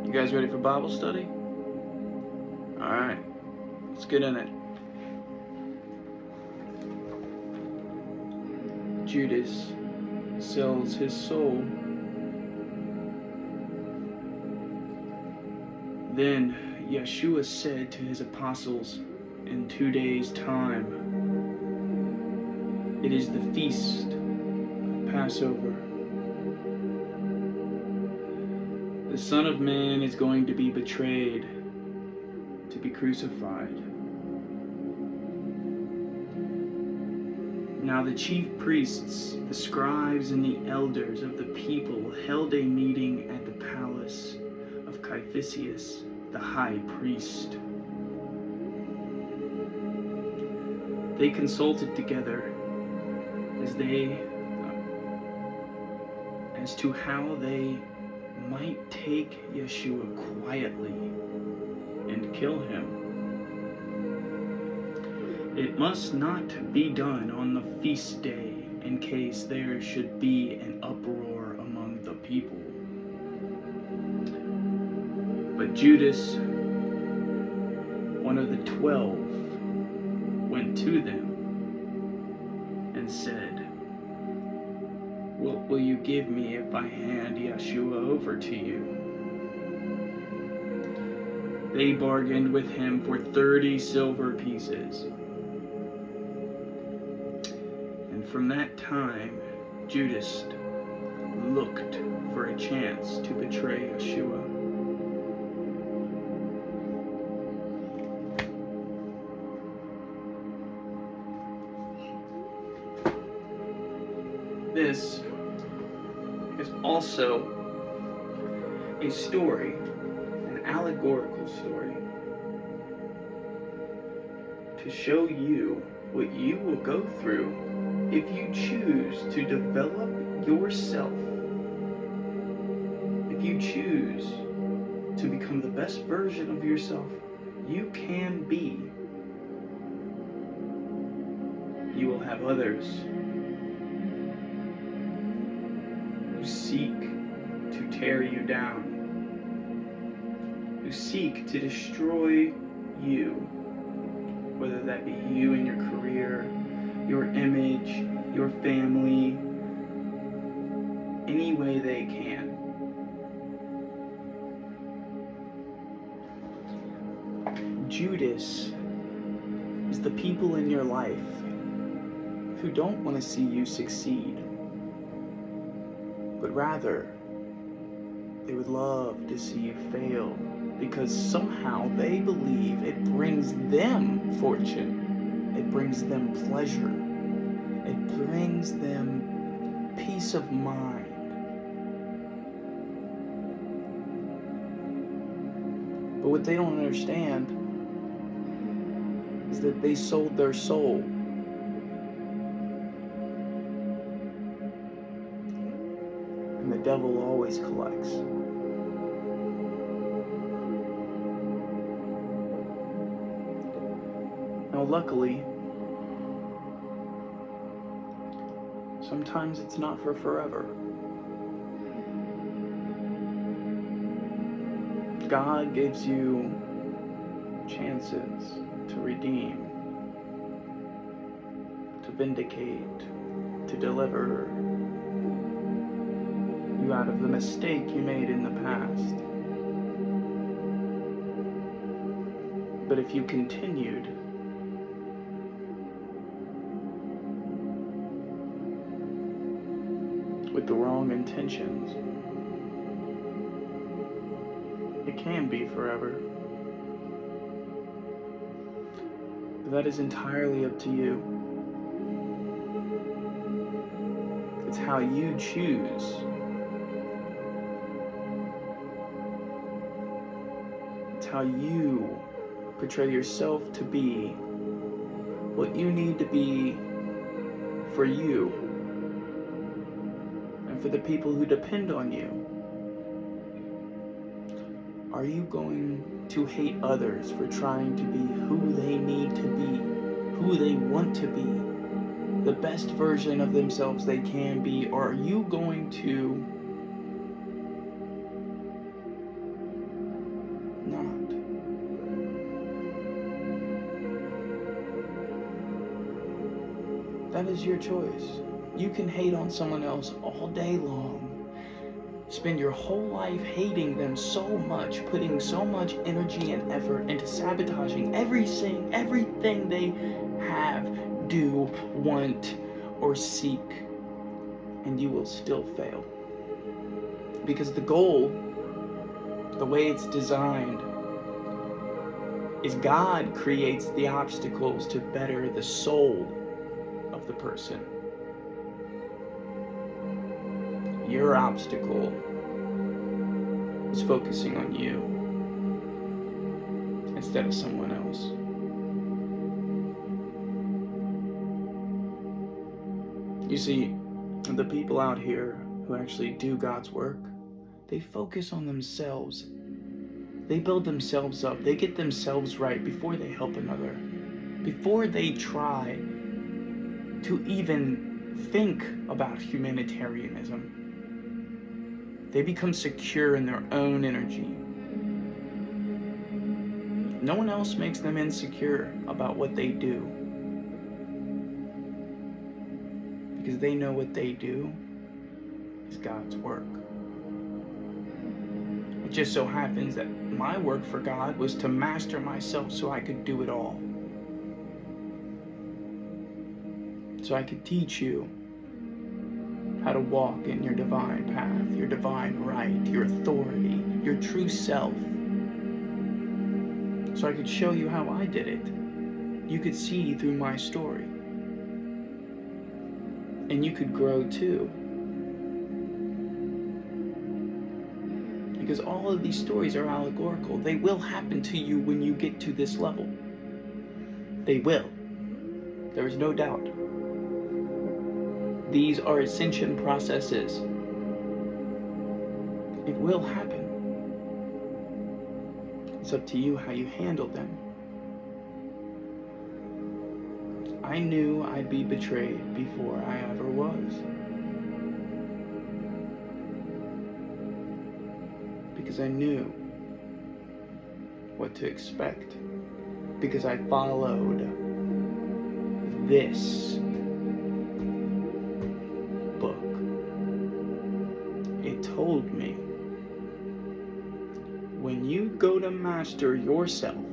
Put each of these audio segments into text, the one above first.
You guys ready for Bible study? Alright, let's get in it. Judas sells his soul. Then Yahshua said to his apostles, in 2 days' time, it is the feast of Passover. The Son of Man is going to be betrayed, to be crucified. Now the chief priests, the scribes, and the elders of the people held a meeting at the palace of Caiaphas, the high priest. They consulted together as to how they might take Yahshua quietly and kill him. It must not be done on the feast day, in case there should be an uproar among the people. But Judas, one of the 12, went to them and said, "What will you give me if I hand Yahshua over to you?" They bargained with him for 30 silver pieces. And from that time, Judas looked for a chance to betray Yahshua. This is also a story, an allegorical story, to show you what you will go through if you choose to develop yourself, if you choose to become the best version of yourself you can be. You will have others who seek to tear you down, who seek to destroy you, whether that be you and your career, your image, your family, any way they can. Judas is the people in your life who don't want to see you succeed, but rather they would love to see you fail, because somehow they believe it brings them fortune, it brings them pleasure, it brings them peace of mind. But what they don't understand is that they sold their soul. And the devil always collects. Now, luckily, sometimes it's not for forever. God gives you chances to redeem, to vindicate, to deliver you out of the mistake you made in the past. But if you continued with the wrong intentions, it can be forever. But that is entirely up to you. It's how you choose. It's how you portray yourself to be what you need to be for you and for the people who depend on you. Are you going to hate others for trying to be who they need to be, who they want to be, the best version of themselves they can be? Or are you going to not. That is your choice. You can hate on someone else all day long. Spend your whole life hating them so much, putting so much energy and effort into sabotaging everything they have, do, want, or seek, and you will still fail. Because the goal, the way it's designed, is God creates the obstacles to better the soul of the person. Your obstacle is focusing on you instead of someone else. You see, the people out here who actually do God's work, they focus on themselves. They build themselves up. They get themselves right before they help another. Before they try to even think about humanitarianism. They become secure in their own energy. No one else makes them insecure about what they do. Because they know what they do is God's work. It just so happens that my work for God was to master myself so I could do it all. So I could teach you how to walk in your divine path, your divine right, your authority, your true self. So I could show you how I did it. You could see through my story. And you could grow too. Because all of these stories are allegorical. They will happen to you when you get to this level. They will. There is no doubt. These are ascension processes. It will happen. It's up to you how you handle them. I knew I'd be betrayed before I ever was. Because I knew what to expect. Because I followed this book. It told me, when you go to master yourself,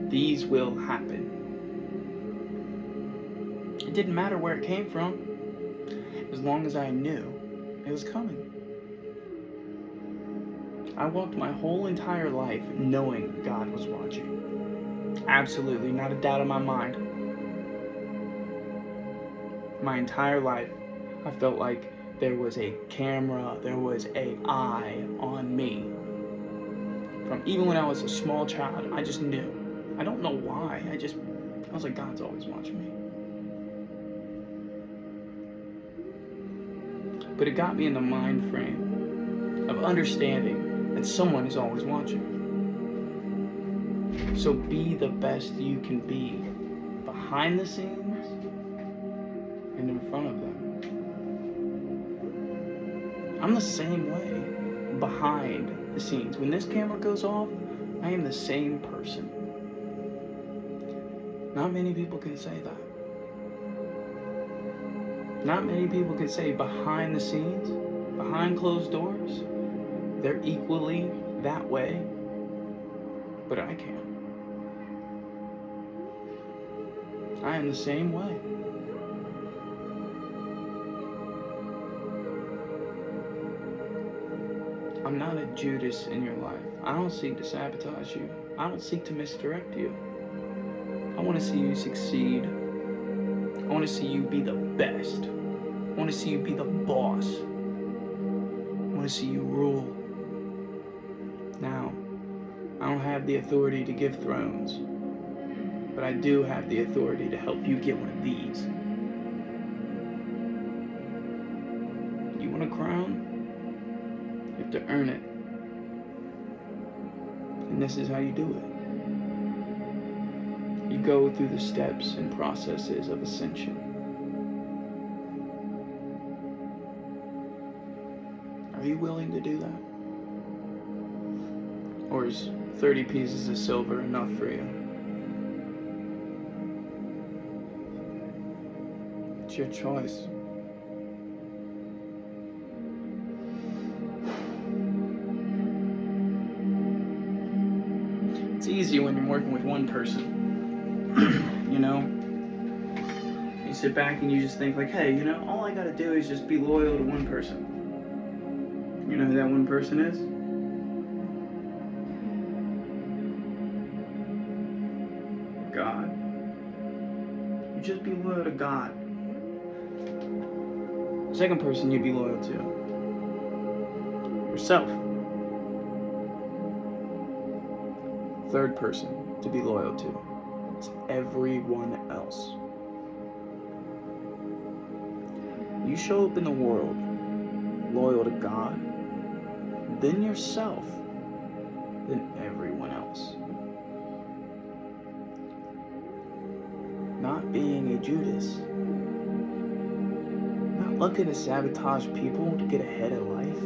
these will happen. It didn't matter where it came from, as long as I knew it was coming. I walked my whole entire life knowing God was watching. Absolutely, not a doubt in my mind. My entire life, I felt like there was a camera, there was an eye on me. From even when I was a small child, I just knew. I don't know why, I was like, God's always watching me. But it got me in the mind frame of understanding that someone is always watching. So be the best you can be behind the scenes and in front of them. I'm the same way behind the scenes. When this camera goes off, I am the same person. Not many people can say that. Not many people can say behind the scenes, behind closed doors, they're equally that way, but I can. I am the same way. I'm not a Judas in your life. I don't seek to sabotage you. I don't seek to misdirect you. I want to see you succeed. I want to see you be the best. I want to see you be the boss. I want to see you rule. Now, I don't have the authority to give thrones, but I do have the authority to help you get one of these. You want a crown? You have to earn it. And this is how you do it. You go through the steps and processes of ascension. Are you willing to do that? Or is 30 pieces of silver enough for you? It's your choice. It's easy when you're working with one person. You know? You sit back and you just think like, hey, you know, all I gotta do is just be loyal to one person. You know who that one person is? God. You just be loyal to God. The second person you'd be loyal to. Yourself. Third person to be loyal to. It's everyone else. You show up in the world loyal to God, then yourself, then everyone else. Not being a Judas. Not looking to sabotage people to get ahead of life.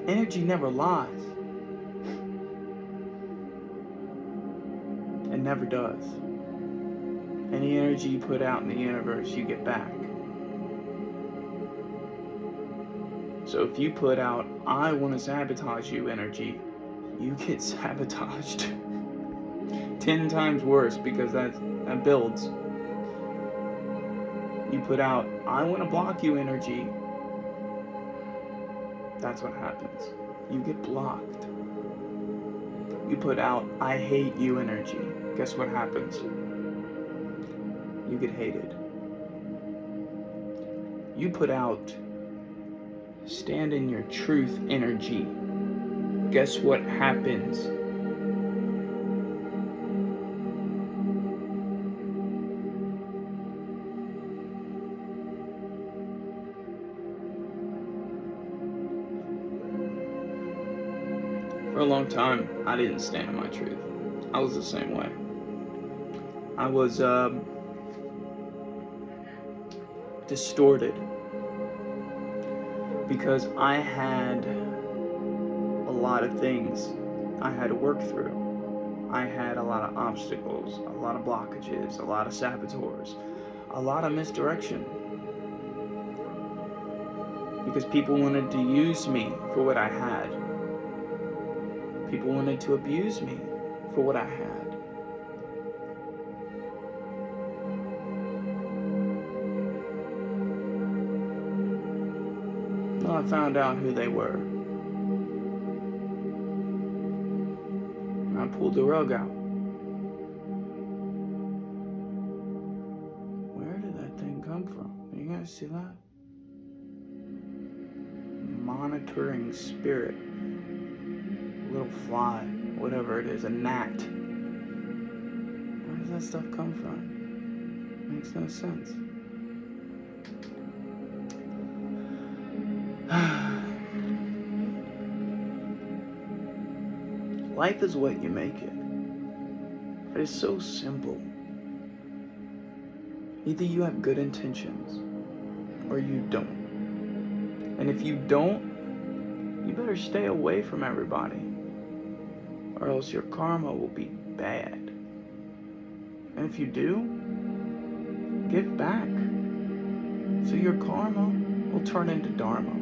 Energy never lies. It never does. Any energy you put out in the universe, you get back. So if you put out, I want to sabotage you energy, you get sabotaged. 10 times worse, because that builds. You put out, I want to block you energy, that's what happens. You get blocked. You put out, I hate you energy, guess what happens? You get hated. You put out, stand in your truth energy, guess what happens? For a long time, I didn't stand in my truth. I was the same way. I was distorted because I had a lot of things I had to work through. I had a lot of obstacles, a lot of blockages, a lot of saboteurs, a lot of misdirection. Because people wanted to use me for what I had. People wanted to abuse me for what I had. Well, I found out who they were. I pulled the rug out. Where did that thing come from? You guys see that? Monitoring spirit. Little fly, whatever it is, a gnat. Where does that stuff come from? Makes no sense. Life is what you make it. It is so simple. Either you have good intentions or you don't. And if you don't, you better stay away from everybody, or else your karma will be bad. And if you do, give back, so your karma will turn into dharma.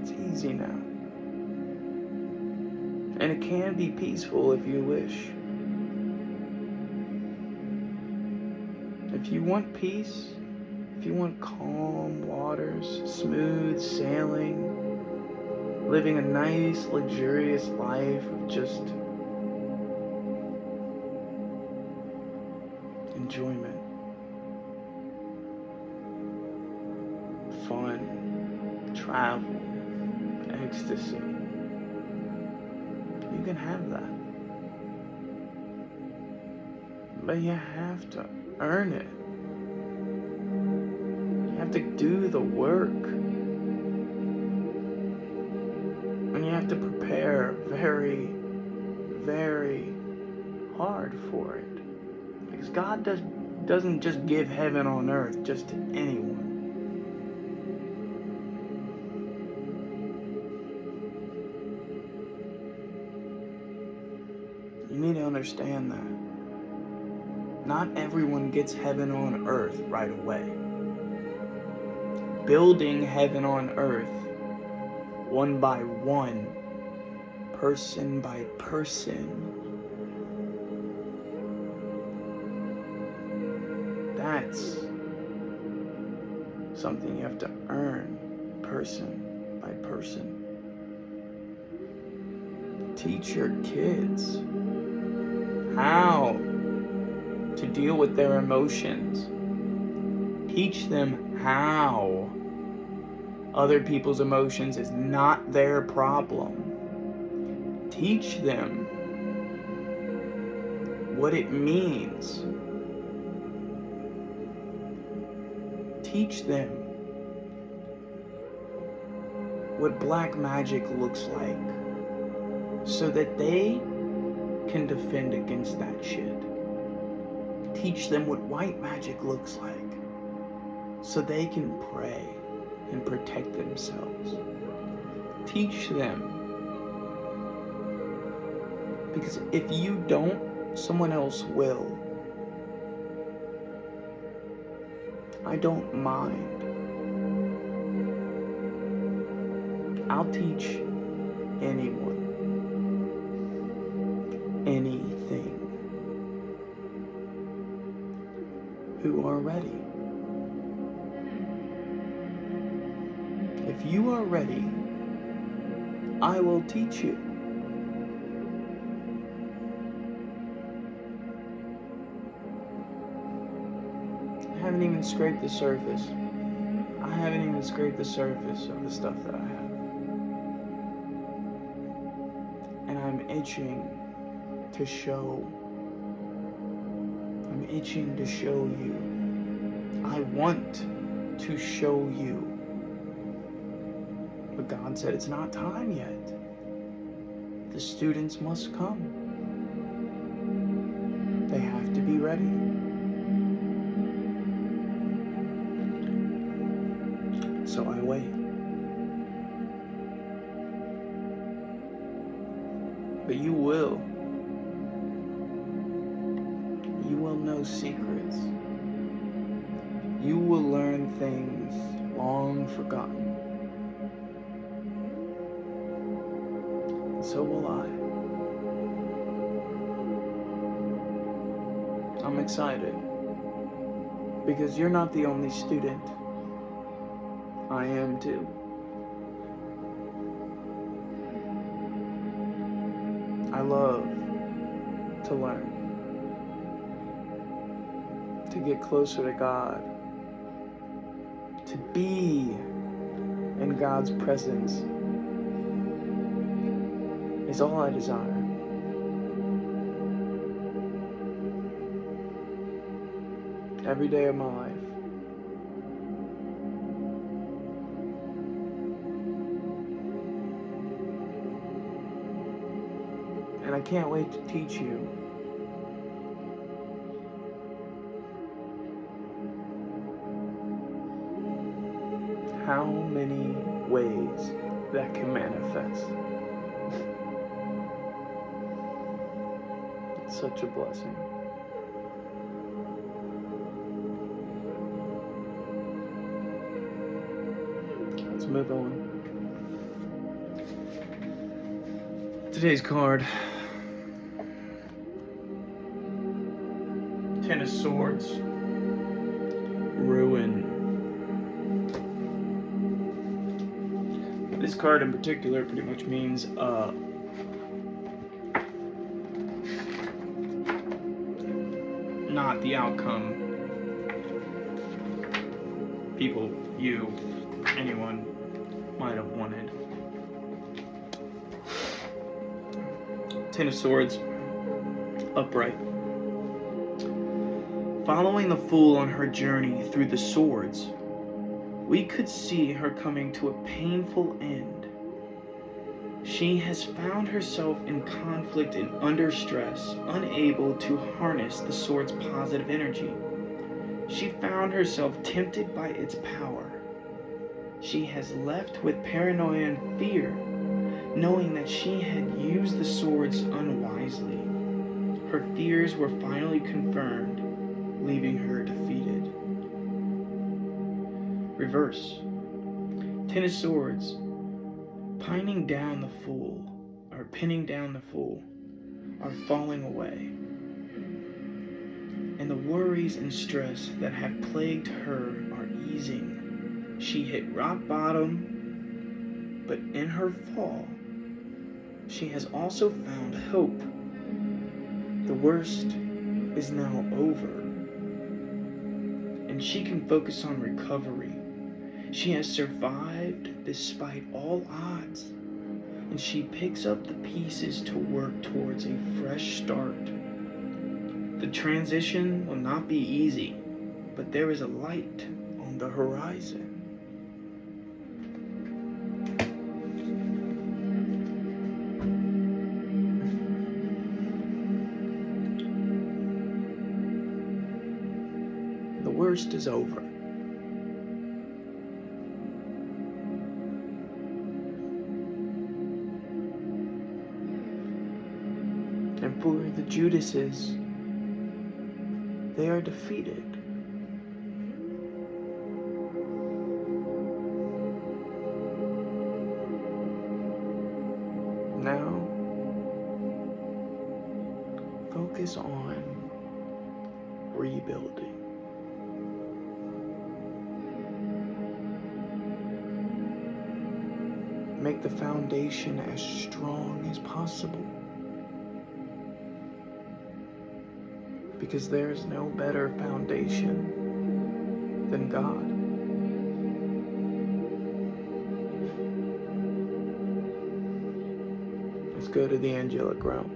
It's easy now. And it can be peaceful if you wish. If you want peace, if you want calm waters, smooth sailing, living a nice, luxurious life of just enjoyment, fun, travel, ecstasy, you can have that. But you have to earn it. You have to do the work. And you have to prepare very, very hard for it. Because God does He doesn't just give heaven on earth just to anyone. You need to understand that. Not everyone gets heaven on earth right away. Building heaven on earth, one by one, person by person, that's something you have to earn, person by person. Teach your kids how to deal with their emotions. Teach them how other people's emotions is not their problem. Teach them what it means. Teach them what black magic looks like so that they can defend against that shit. Teach them what white magic looks like so they can pray and protect themselves. Teach them. Because if you don't, someone else will. I don't mind. I'll teach anyone anything who are ready. If you are ready, I will teach you. I haven't even scraped the surface. I haven't even scraped the surface of the stuff that I have. And I'm itching to show. I'm itching to show you. I want to show you. But God said it's not time yet. The students must come. They have to be ready. So I wait. But you will. You will know secrets. You will learn things long forgotten. So will I. I'm excited. Because you're not the only student. I am too. I love to learn. To get closer to God. To be in God's presence is all I desire. Every day of my life. And I can't wait to teach you. How many ways that can manifest. It's such a blessing. Let's move on. Today's card. Ten of Swords. Ruin. This card in particular pretty much means not the outcome people, you, anyone might have wanted. Ten of Swords, upright. Following the Fool on her journey through the swords, we could see her coming to a painful end. She has found herself in conflict and under stress, unable to harness the sword's positive energy. She found herself tempted by its power. She has left with paranoia and fear, knowing that she had used the swords unwisely. Her fears were finally confirmed, leaving her defeated. Reverse. 10 of Swords. Pinning down the fool, or pinning down the fool, are falling away. And the worries and stress that have plagued her are easing. She hit rock bottom, but in her fall, she has also found hope. The worst is now over, and she can focus on recovery. She has survived despite all odds, and she picks up the pieces to work towards a fresh start. The transition will not be easy, but there is a light on the horizon. The worst is over. And for the Judases, they are defeated. Now, focus on rebuilding. Make the foundation as strong as possible. Because there is no better foundation than God. Let's go to the angelic realm.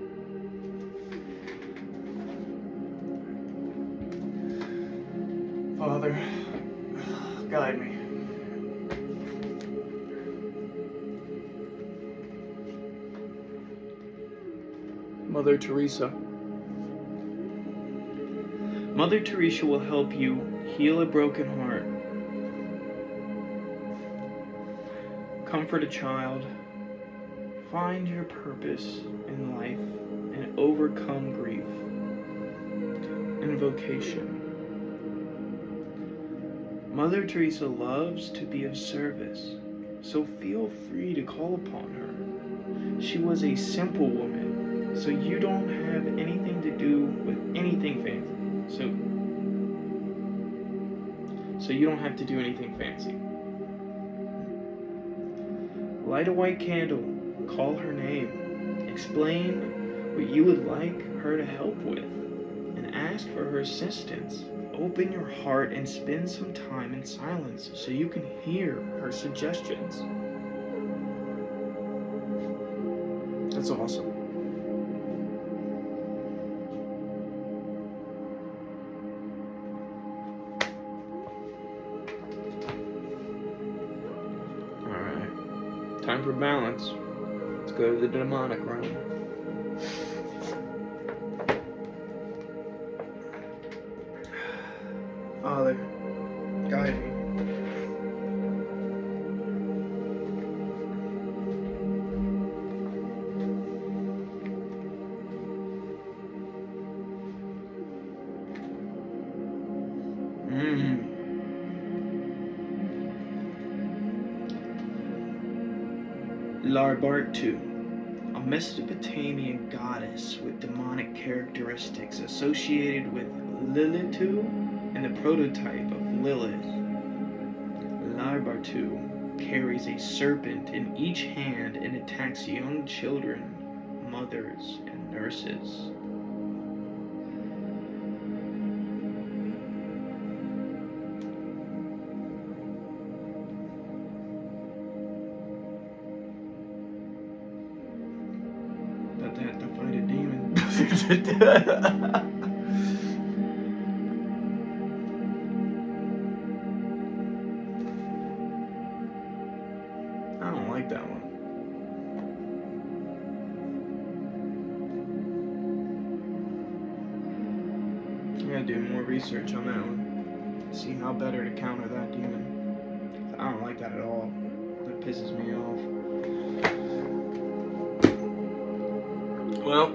Father, guide me. Mother Teresa. Mother Teresa will help you heal a broken heart, comfort a child, find your purpose in life, and overcome grief. Invocation. Mother Teresa loves to be of service, so feel free to call upon her. She was a simple woman, so you don't have anything to do with anything fancy. So you don't have to do anything fancy. Light a white candle, call her name, explain what you would like her to help with, and ask for her assistance. Open your heart and spend some time in silence so you can hear her suggestions. That's awesome. Time for balance. Let's go to the demonic realm. Father, guide me. Larbartu, a Mesopotamian goddess with demonic characteristics associated with Lilitu and the prototype of Lilith. Larbartu carries a serpent in each hand and attacks young children, mothers, and nurses. About to have to fight a demon. I don't like that one. I gotta do more research on that one. see how better to counter that demon. I don't like that at all. That pisses me off. Well,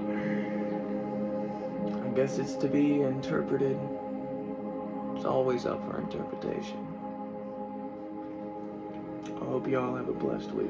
I guess it's to be interpreted. It's always up for interpretation. I hope you all have a blessed week.